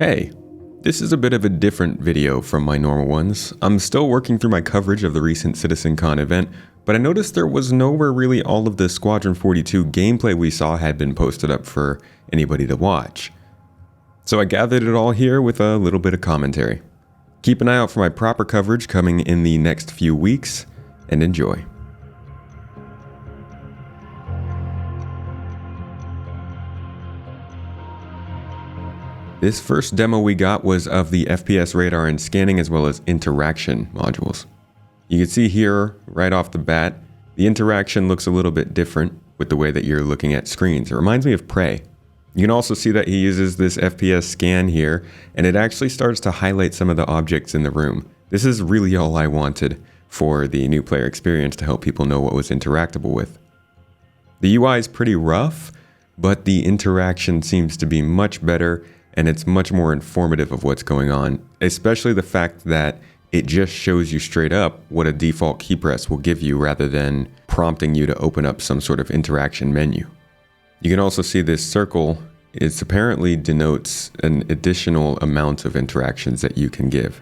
Hey, this is a bit of a different video from my normal ones. I'm still working through my coverage of the recent CitizenCon event, but I noticed there was nowhere really all of the Squadron 42 gameplay we saw had been posted up for anybody to watch. So I gathered it all here with a little bit of commentary. Keep an eye out for my proper coverage coming in the next few weeks, and enjoy. This first demo we got was of the FPS radar and scanning as well as interaction modules. You can see here, right off the bat, the interaction looks a little bit different with the way that you're looking at screens. It reminds me of Prey. You can also see that he uses this FPS scan here, and it actually starts to highlight some of the objects in the room. This is really all I wanted for the new player experience to help people know what was interactable with. The UI is pretty rough, but the interaction seems to be much better, and it's much more informative of what's going on, especially the fact that it just shows you straight up what a default key press will give you rather than prompting you to open up some sort of interaction menu. You can also see this circle. It apparently denotes an additional amount of interactions that you can give.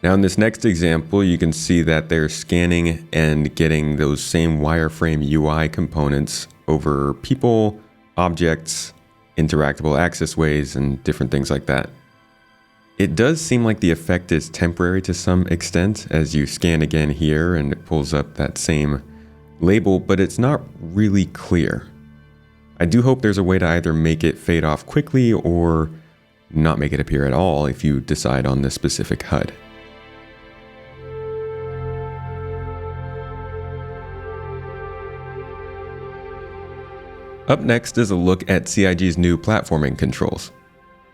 Now in this next example, you can see that they're scanning and getting those same wireframe UI components over people, objects, interactable access ways, and different things like that. It does seem like the effect is temporary to some extent as you scan again here and it pulls up that same label, but it's not really clear. I do hope there's a way to either make it fade off quickly or not make it appear at all if you decide on the specific HUD. Up next is a look at CIG's new platforming controls.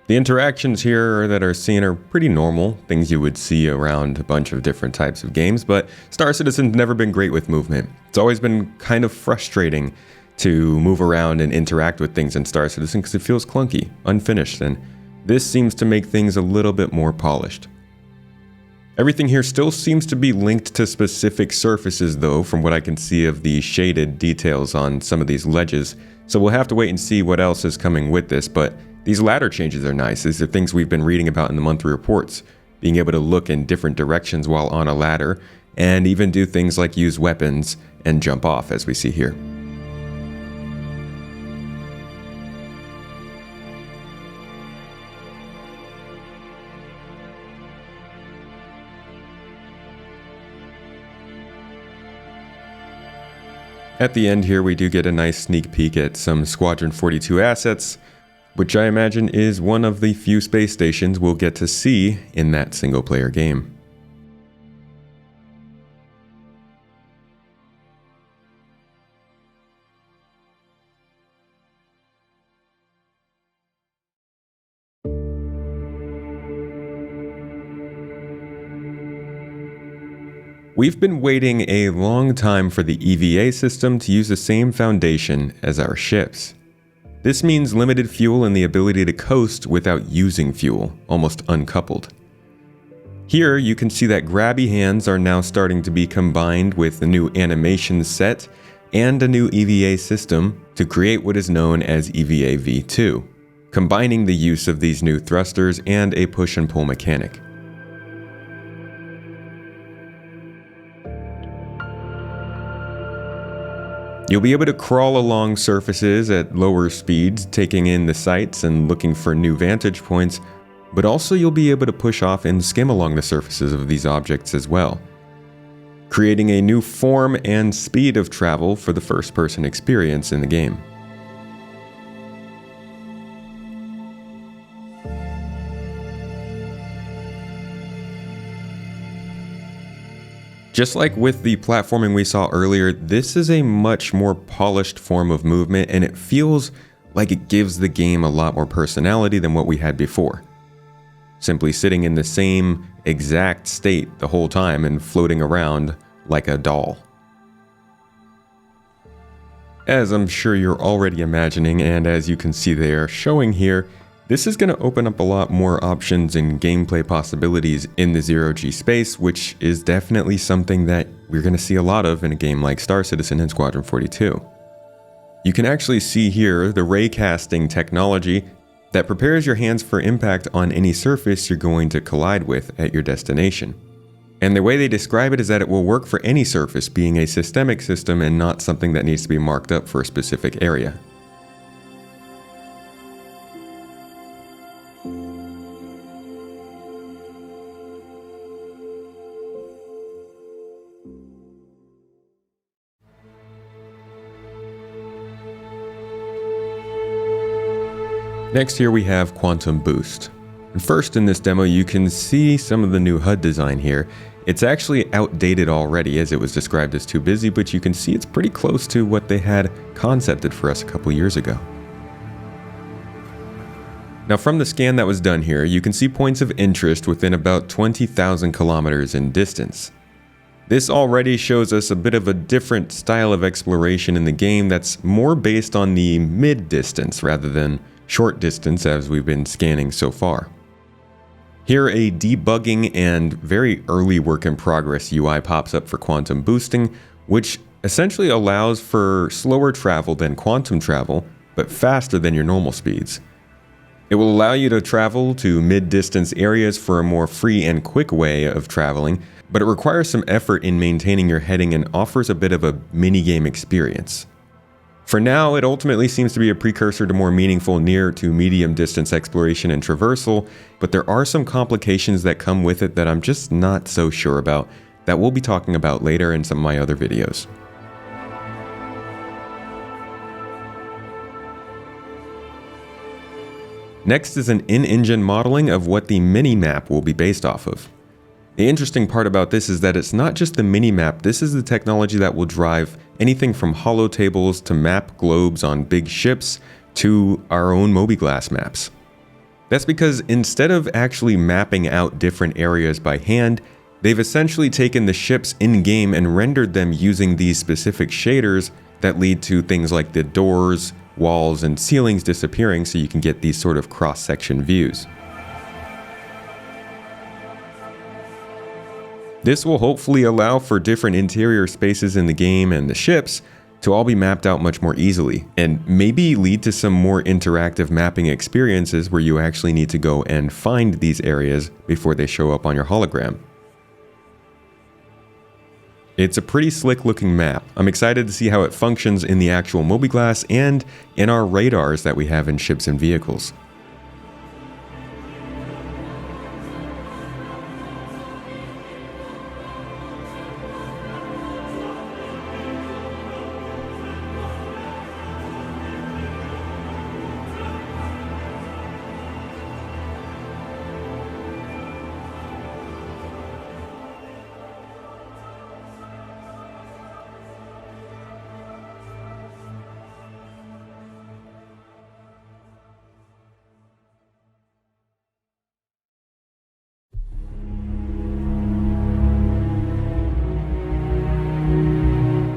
The interactions here that are seen are pretty normal, things you would see around a bunch of different types of games, but Star Citizen's never been great with movement. It's always been kind of frustrating to move around and interact with things in Star Citizen because it feels clunky, unfinished, and this seems to make things a little bit more polished. Everything here still seems to be linked to specific surfaces though, from what I can see of the shaded details on some of these ledges. So we'll have to wait and see what else is coming with this, but these ladder changes are nice. These are things we've been reading about in the monthly reports. Being able to look in different directions while on a ladder, and even do things like use weapons and jump off as we see here. At the end here, we do get a nice sneak peek at some Squadron 42 assets, which I imagine is one of the few space stations we'll get to see in that single-player game. We've been waiting a long time for the EVA system to use the same foundation as our ships. This means limited fuel and the ability to coast without using fuel, almost uncoupled. Here you can see that grabby hands are now starting to be combined with a new animation set and a new EVA system to create what is known as EVA V2, combining the use of these new thrusters and a push and pull mechanic. You'll be able to crawl along surfaces at lower speeds, taking in the sights and looking for new vantage points, but also you'll be able to push off and skim along the surfaces of these objects as well, creating a new form and speed of travel for the first-person experience in the game. Just like with the platforming we saw earlier, this is a much more polished form of movement, and it feels like it gives the game a lot more personality than what we had before. Simply sitting in the same exact state the whole time and floating around like a doll. As I'm sure you're already imagining, and as you can see they are showing here, This is going to open up a lot more options and gameplay possibilities in the zero-G space, which is definitely something that we're going to see a lot of in a game like Star Citizen and Squadron 42. You can actually see here the ray casting technology that prepares your hands for impact on any surface you're going to collide with at your destination. And the way they describe it is that it will work for any surface, being a systemic system and not something that needs to be marked up for a specific area. Next here we have Quantum Boost. And first in this demo you can see some of the new HUD design here. It's actually outdated already as it was described as too busy, but you can see it's pretty close to what they had concepted for us a couple years ago. Now from the scan that was done here, you can see points of interest within about 20,000 kilometers in distance. This already shows us a bit of a different style of exploration in the game that's more based on the mid-distance rather than short distance as we've been scanning so far. Here a debugging and very early work in progress UI pops up for quantum boosting, which essentially allows for slower travel than quantum travel, but faster than your normal speeds. It will allow you to travel to mid-distance areas for a more free and quick way of traveling, but it requires some effort in maintaining your heading and offers a bit of a mini-game experience. For now, it ultimately seems to be a precursor to more meaningful near to medium distance exploration and traversal, but there are some complications that come with it that I'm just not so sure about, that we'll be talking about later in some of my other videos. Next is an in-engine modeling of what the mini-map will be based off of. The interesting part about this is that it's not just the mini-map, this is the technology that will drive anything from holotables to map globes on big ships to our own MobiGlas maps. That's because instead of actually mapping out different areas by hand, they've essentially taken the ships in-game and rendered them using these specific shaders that lead to things like the doors, walls, and ceilings disappearing so you can get these sort of cross-section views. This will hopefully allow for different interior spaces in the game and the ships to all be mapped out much more easily, and maybe lead to some more interactive mapping experiences where you actually need to go and find these areas before they show up on your hologram. It's a pretty slick looking map. I'm excited to see how it functions in the actual MobiGlas and in our radars that we have in ships and vehicles.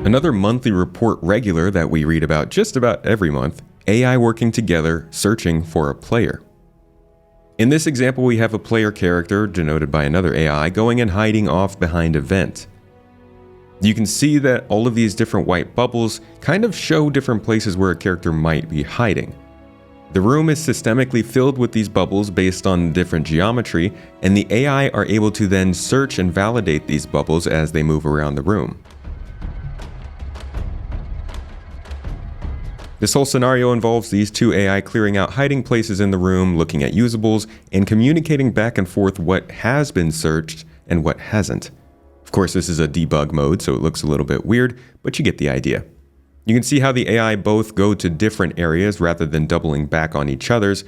Another monthly report regular that we read about just about every month, AI working together, searching for a player. In this example, we have a player character, denoted by another AI, going and hiding off behind a vent. You can see that all of these different white bubbles kind of show different places where a character might be hiding. The room is systemically filled with these bubbles based on different geometry, and the AI are able to then search and validate these bubbles as they move around the room. This whole scenario involves these two AI clearing out hiding places in the room, looking at usables, and communicating back and forth what has been searched and what hasn't. Of course, this is a debug mode, so it looks a little bit weird, but you get the idea. You can see how the AI both go to different areas rather than doubling back on each other's,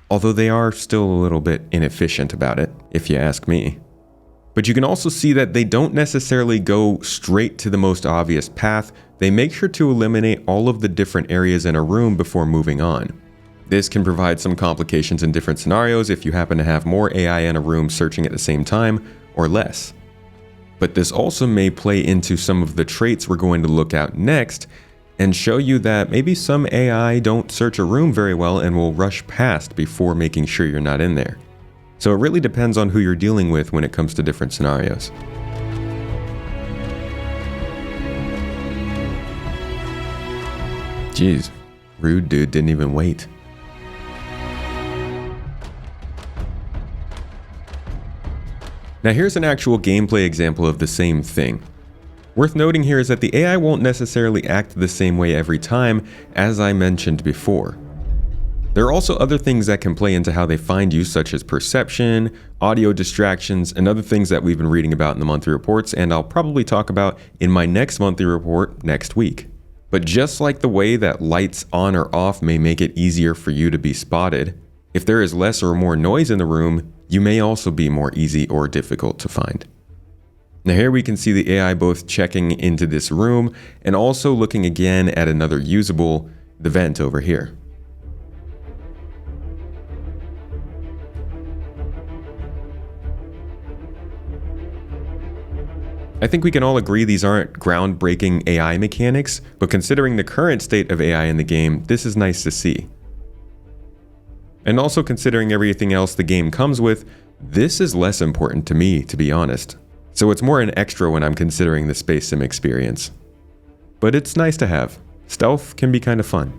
although they are still a little bit inefficient about it, if you ask me. But you can also see that they don't necessarily go straight to the most obvious path. They make sure to eliminate all of the different areas in a room before moving on. This can provide some complications in different scenarios if you happen to have more AI in a room searching at the same time, or less. But this also may play into some of the traits we're going to look at next, and show you that maybe some AI don't search a room very well and will rush past before making sure you're not in there. So it really depends on who you're dealing with when it comes to different scenarios. Jeez, rude dude didn't even wait. Now here's an actual gameplay example of the same thing. Worth noting here is that the AI won't necessarily act the same way every time, as I mentioned before. There are also other things that can play into how they find you, such as perception, audio distractions, and other things that we've been reading about in the monthly reports, and I'll probably talk about in my next monthly report next week. But just like the way that lights on or off may make it easier for you to be spotted, if there is less or more noise in the room, you may also be more easy or difficult to find. Now here we can see the AI both checking into this room and also looking again at another usable, the vent over here. I think we can all agree these aren't groundbreaking AI mechanics, but considering the current state of AI in the game, this is nice to see. And also considering everything else the game comes with, this is less important to me, to be honest. So it's more an extra when I'm considering the space sim experience. But it's nice to have. Stealth can be kind of fun.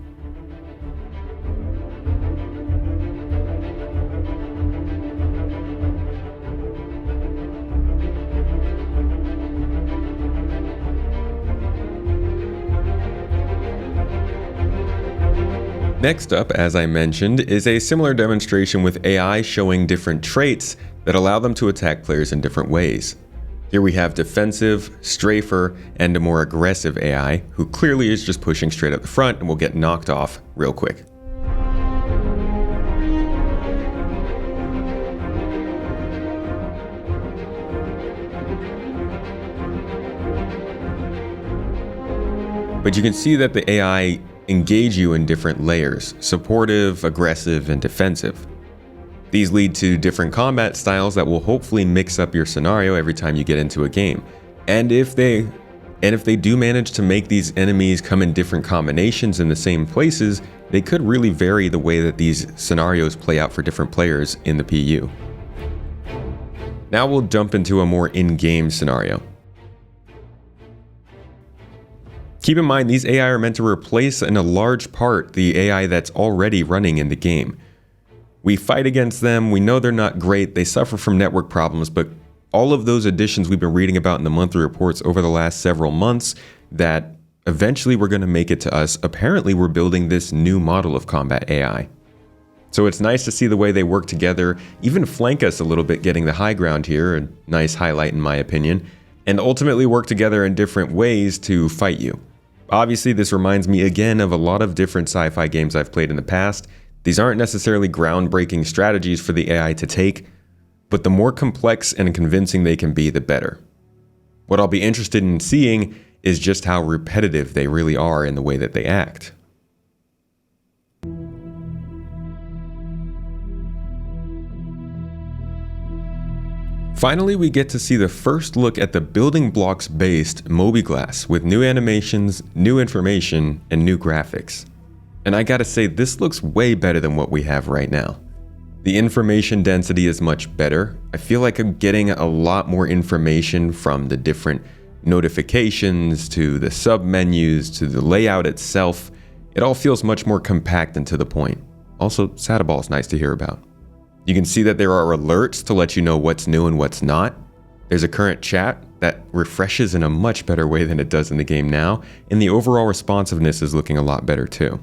Next up, as I mentioned, is a similar demonstration with AI showing different traits that allow them to attack players in different ways. Here we have defensive, strafer, and a more aggressive AI, who clearly is just pushing straight up the front and will get knocked off real quick. But you can see that the AI engage you in different layers: supportive, aggressive, and defensive. These lead to different combat styles that will hopefully mix up your scenario every time you get into a game. And if they do manage to make these enemies come in different combinations in the same places, they could really vary the way that these scenarios play out for different players in the PU. Now we'll jump into a more in-game scenario. Keep in mind, these AI are meant to replace in a large part the AI that's already running in the game. We fight against them, we know they're not great, they suffer from network problems, but all of those additions we've been reading about in the monthly reports over the last several months that eventually were going to make it to us, apparently we're building this new model of combat AI. So it's nice to see the way they work together, even flank us a little bit, getting the high ground here, a nice highlight in my opinion, and ultimately work together in different ways to fight you. Obviously, this reminds me again of a lot of different sci-fi games I've played in the past. These aren't necessarily groundbreaking strategies for the AI to take, but the more complex and convincing they can be, the better. What I'll be interested in seeing is just how repetitive they really are in the way that they act. Finally, we get to see the first look at the building blocks based MobiGlas with new animations, new information, and new graphics. And I gotta say, this looks way better than what we have right now. The information density is much better. I feel like I'm getting a lot more information from the different notifications to the sub-menus to the layout itself. It all feels much more compact and to the point. Also, Sadaball is nice to hear about. You can see that there are alerts to let you know what's new and what's not. There's a current chat that refreshes in a much better way than it does in the game now, and the overall responsiveness is looking a lot better too.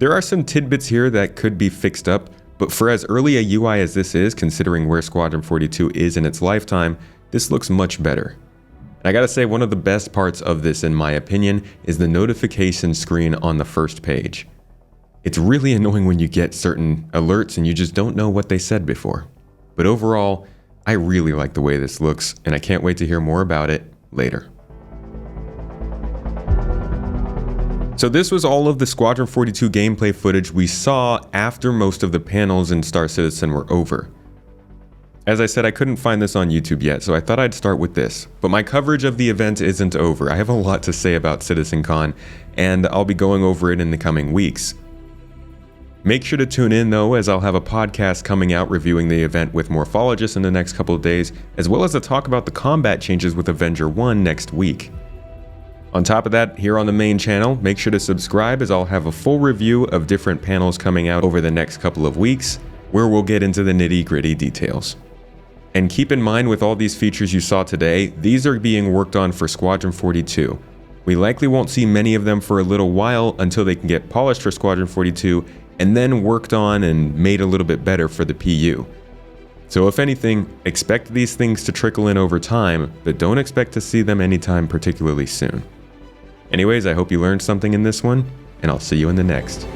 There are some tidbits here that could be fixed up, but for as early a UI as this is, considering where Squadron 42 is in its lifetime, this looks much better. And I gotta say, one of the best parts of this, in my opinion, is the notification screen on the first page. It's really annoying when you get certain alerts and you just don't know what they said before. But overall, I really like the way this looks, and I can't wait to hear more about it later. So this was all of the Squadron 42 gameplay footage we saw after most of the panels in Star Citizen were over. As I said, I couldn't find this on YouTube yet, so I thought I'd start with this. But my coverage of the event isn't over. I have a lot to say about CitizenCon, and I'll be going over it in the coming weeks. Make sure to tune in though, as I'll have a podcast coming out reviewing the event with morphologists in the next couple of days, as well as a talk about the combat changes with Avenger 1 next week. On top of that, here on the main channel, make sure to subscribe as I'll have a full review of different panels coming out over the next couple of weeks, where we'll get into the nitty-gritty details. And keep in mind, with all these features you saw today, these are being worked on for Squadron 42. We likely won't see many of them for a little while until they can get polished for Squadron 42 and then worked on and made a little bit better for the PU. So if anything, expect these things to trickle in over time, but don't expect to see them anytime particularly soon. Anyways, I hope you learned something in this one, and I'll see you in the next.